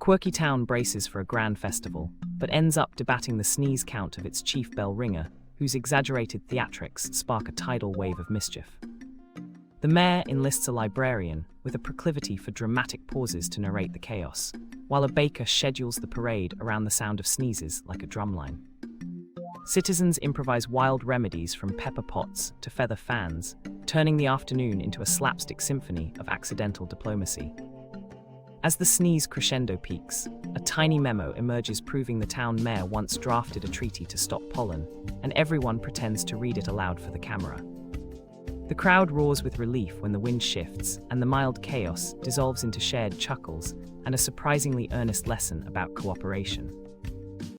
quirky town braces for a grand festival, but ends up debating the sneeze count of its chief bell ringer, whose exaggerated theatrics spark a tidal wave of mischief. The mayor enlists a librarian with a proclivity for dramatic pauses to narrate the chaos, while a baker schedules the parade around the sound of sneezes like a drumline. Citizens improvise wild remedies from pepper pots to feather fans, turning the afternoon into a slapstick symphony of accidental diplomacy. As the sneeze crescendo peaks, a tiny memo emerges proving the town mayor once drafted a treaty to stop pollen, and everyone pretends to read it aloud for the camera. The crowd roars with relief when the wind shifts, and the mild chaos dissolves into shared chuckles and a surprisingly earnest lesson about cooperation.